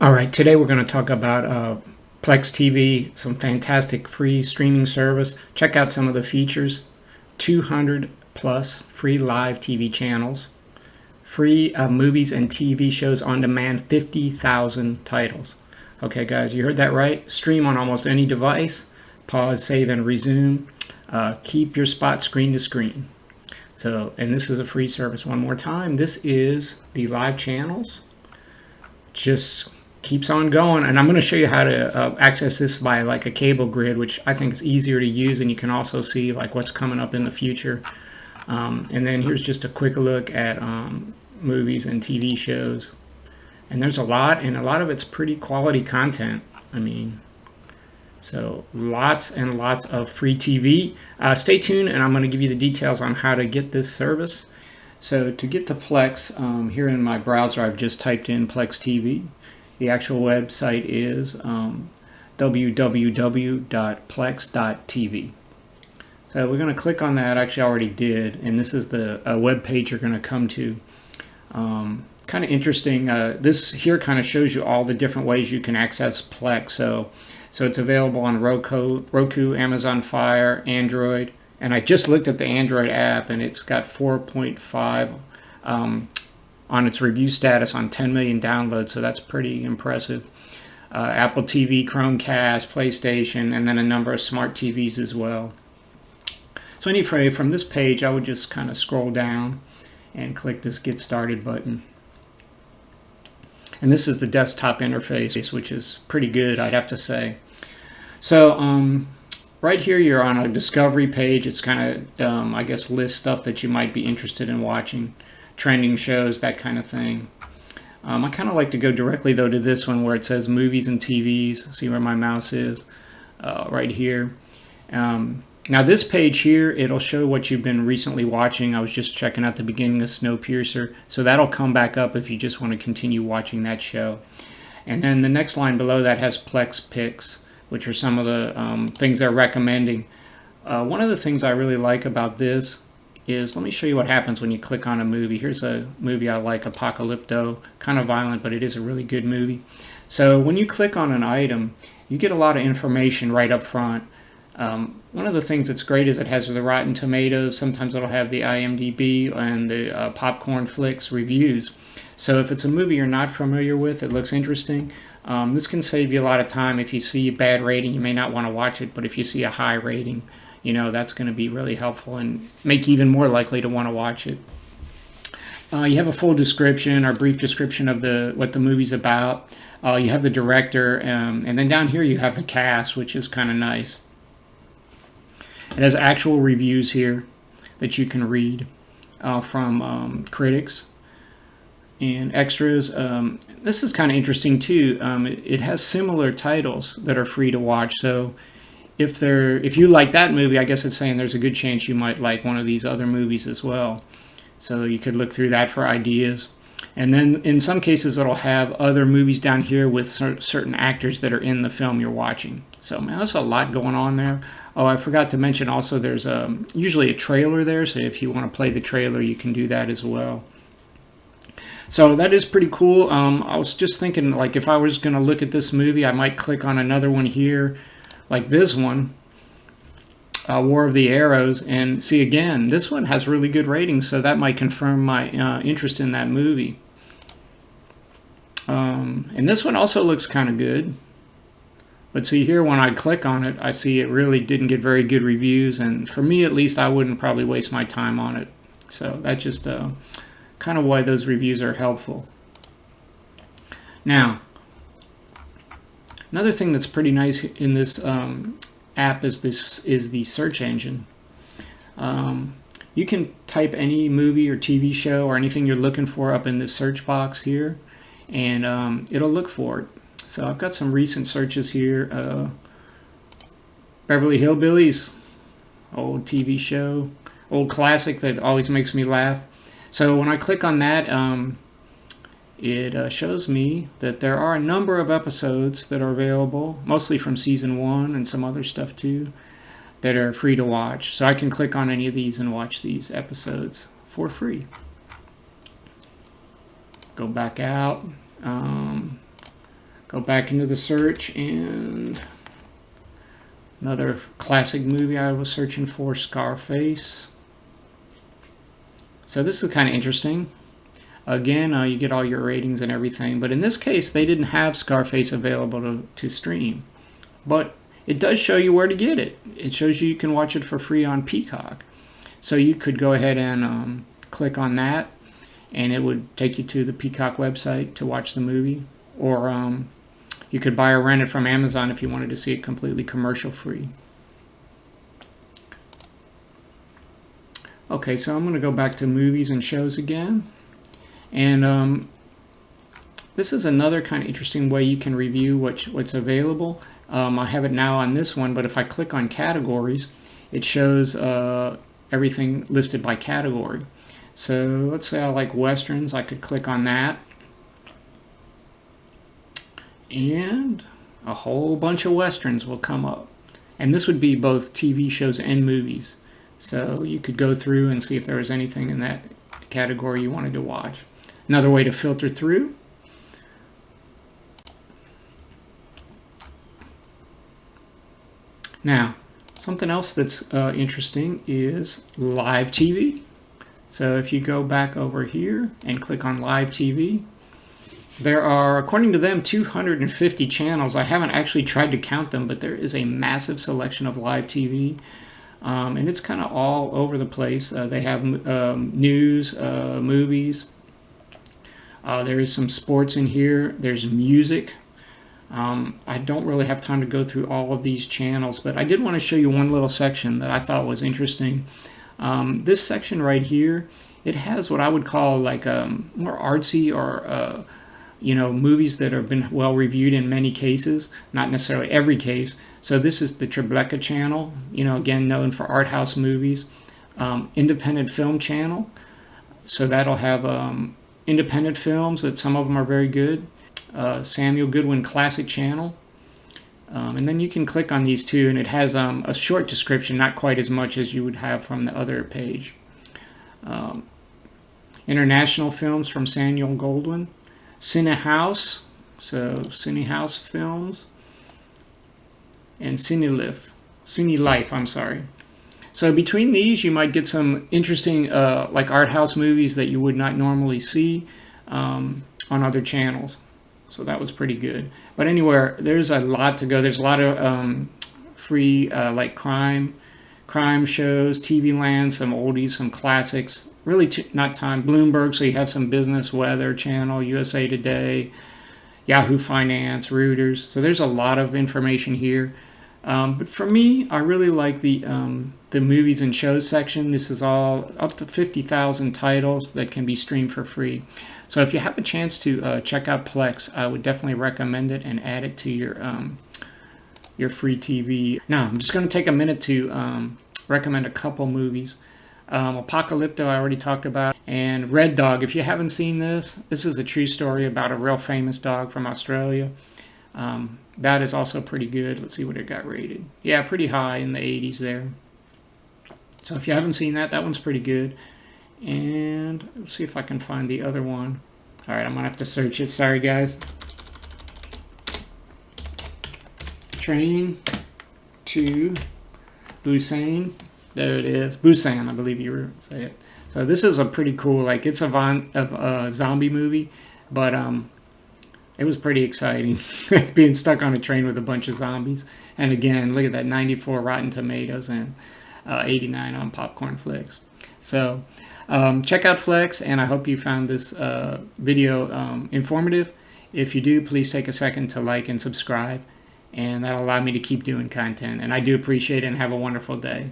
All right, today we're going to talk about Plex TV, some fantastic free streaming service. Check out some of the features. 200 plus free live TV channels, free movies and TV shows on demand, 50,000 titles. Okay, guys, you heard that right. Stream on almost any device. Pause, save, and resume. Keep your spot screen to screen. So, and this is a free service. One more time, this is the live channels. Just keeps on going, and I'm going to show you how to access this via like a cable grid, which I think is easier to use, and you can also see like what's coming up in the future. And then here's just a quick look at movies and TV shows, and there's a lot, and a lot of it's pretty quality content. I mean, so lots and lots of free TV. Stay tuned, and I'm going to give you the details on how to get this service. So to get to Plex, here in my browser, I've just typed in Plex TV. The actual website is www.plex.tv. So we're going to click on that. Actually, I already did, and this is the web page you're going to come to. Kind of interesting. This here kind of shows you all the different ways you can access Plex. So it's available on Roku, Amazon Fire, Android, and I just looked at the Android app, and it's got 4.5 on its review status on 10 million downloads, so that's pretty impressive. Apple TV, Chromecast, PlayStation, and then a number of smart TVs as well. So anyway, from this page, I would just kind of scroll down and click this Get Started button. And this is the desktop interface, which is pretty good, I'd have to say. So right here, you're on a discovery page. It's kind of, I guess, lists stuff that you might be interested in watching. Trending shows, that kind of thing. I kind of like to go directly though to this one where it says movies and TVs. See where my mouse is? Right here. Now this page here, it'll show what you've been recently watching. I was just checking out the beginning of Snowpiercer, so that'll come back up if you just want to continue watching that show. And then the next line below that has Plex Picks, which are some of the things they're recommending. One of the things I really like about this is, let me show you what happens when you click on a movie. Here's a movie I like, Apocalypto, kind of violent, but it is a really good movie. So when you click on an item, you get a lot of information right up front. One of the things that's great is it has the Rotten Tomatoes. Sometimes it'll have the IMDb and the Popcorn Flicks reviews. So if it's a movie you're not familiar with, it looks interesting. This can save you a lot of time. If you see a bad rating, you may not want to watch it, but if you see a high rating, you know, that's going to be really helpful and make you even more likely to want to watch it. You have a full description or brief description of what the movie's about. You have the director, and then down here you have the cast, which is kind of nice. It has actual reviews here that you can read from critics and extras. This is kind of interesting too. It has similar titles that are free to watch. So if you like that movie, I guess it's saying there's a good chance you might like one of these other movies as well. So you could look through that for ideas. And then in some cases it'll have other movies down here with certain actors that are in the film you're watching. So man, there's a lot going on there. Oh, I forgot to mention also there's usually a trailer there, so if you want to play the trailer you can do that as well. So that is pretty cool. I was just thinking, like, if I was going to look at this movie, I might click on another one here, like this one, War of the Arrows, and see again, this one has really good ratings, so that might confirm my interest in that movie. And this one also looks kind of good. But see here, when I click on it, I see it really didn't get very good reviews, and for me at least, I wouldn't probably waste my time on it. So that's just kind of why those reviews are helpful. Now, another thing that's pretty nice in this app is the search engine. You can type any movie or TV show or anything you're looking for up in this search box here, and it'll look for it. So I've got some recent searches here. Beverly Hillbillies, old TV show, old classic that always makes me laugh. So when I click on that, it shows me that there are a number of episodes that are available, mostly from season 1 and some other stuff too, that are free to watch. So I can click on any of these and watch these episodes for free. Go back out. Go back into the search, and another classic movie I was searching for, Scarface. So this is kind of interesting. Again, you get all your ratings and everything, but in this case they didn't have Scarface available to stream. But it does show you where to get it. It shows you can watch it for free on Peacock. So you could go ahead and click on that, and it would take you to the Peacock website to watch the movie. Or you could buy or rent it from Amazon if you wanted to see it completely commercial free. Okay, so I'm going to go back to movies and shows again. And this is another kind of interesting way you can review what's available. I have it now on this one, but if I click on categories, it shows everything listed by category. So let's say I like Westerns. I could click on that, and a whole bunch of Westerns will come up. And this would be both TV shows and movies. So you could go through and see if there was anything in that category you wanted to watch. Another way to filter through. Now, something else that's interesting is live TV. So if you go back over here and click on live TV, there are, according to them, 250 channels. I haven't actually tried to count them, but there is a massive selection of live TV. And it's kind of all over the place. They have news, movies. There is some sports in here. There's music. I don't really have time to go through all of these channels, but I did want to show you one little section that I thought was interesting. This section right here, it has what I would call like more artsy or movies that have been well reviewed in many cases, not necessarily every case. So this is the Tribeca channel, again known for art house movies. Independent film channel, so that'll have independent films that some of them are very good. Samuel Goodwin Classic channel, and then you can click on these two, and it has a short description, not quite as much as you would have from the other page. International films from Samuel Goldwyn. Cine House, so Cine House films, and Cine Life, I'm sorry. So between these, you might get some interesting like art house movies that you would not normally see on other channels. So that was pretty good. But anywhere, there's a lot to go. There's a lot of free like crime shows, TV Land, some oldies, some classics. Really not time. Bloomberg, so you have some business, weather channel, USA Today, Yahoo Finance, Reuters. So there's a lot of information here. But for me, I really like the movies and shows section. This is all up to 50,000 titles that can be streamed for free. So if you have a chance to check out Plex, I would definitely recommend it and add it to your free TV. Now, I'm just going to take a minute to recommend a couple movies. Apocalypto, I already talked about, and Red Dog. If you haven't seen this is a true story about a real famous dog from Australia. That is also pretty good. Let's see what it got rated. Yeah, pretty high in the 80s there. So if you haven't seen that one's pretty good. And let's see if I can find the other one. All right, I'm gonna have to search it. Sorry, guys. Train to Busan. There it is. Busan, I believe you were saying it. So this is a pretty cool, like it's a zombie movie, but it was pretty exciting being stuck on a train with a bunch of zombies. And again, look at that, 94 Rotten Tomatoes and 89 on Popcorn Flicks. So check out Plex, and I hope you found this video informative. If you do, please take a second to like and subscribe, and that'll allow me to keep doing content. And I do appreciate it, and have a wonderful day.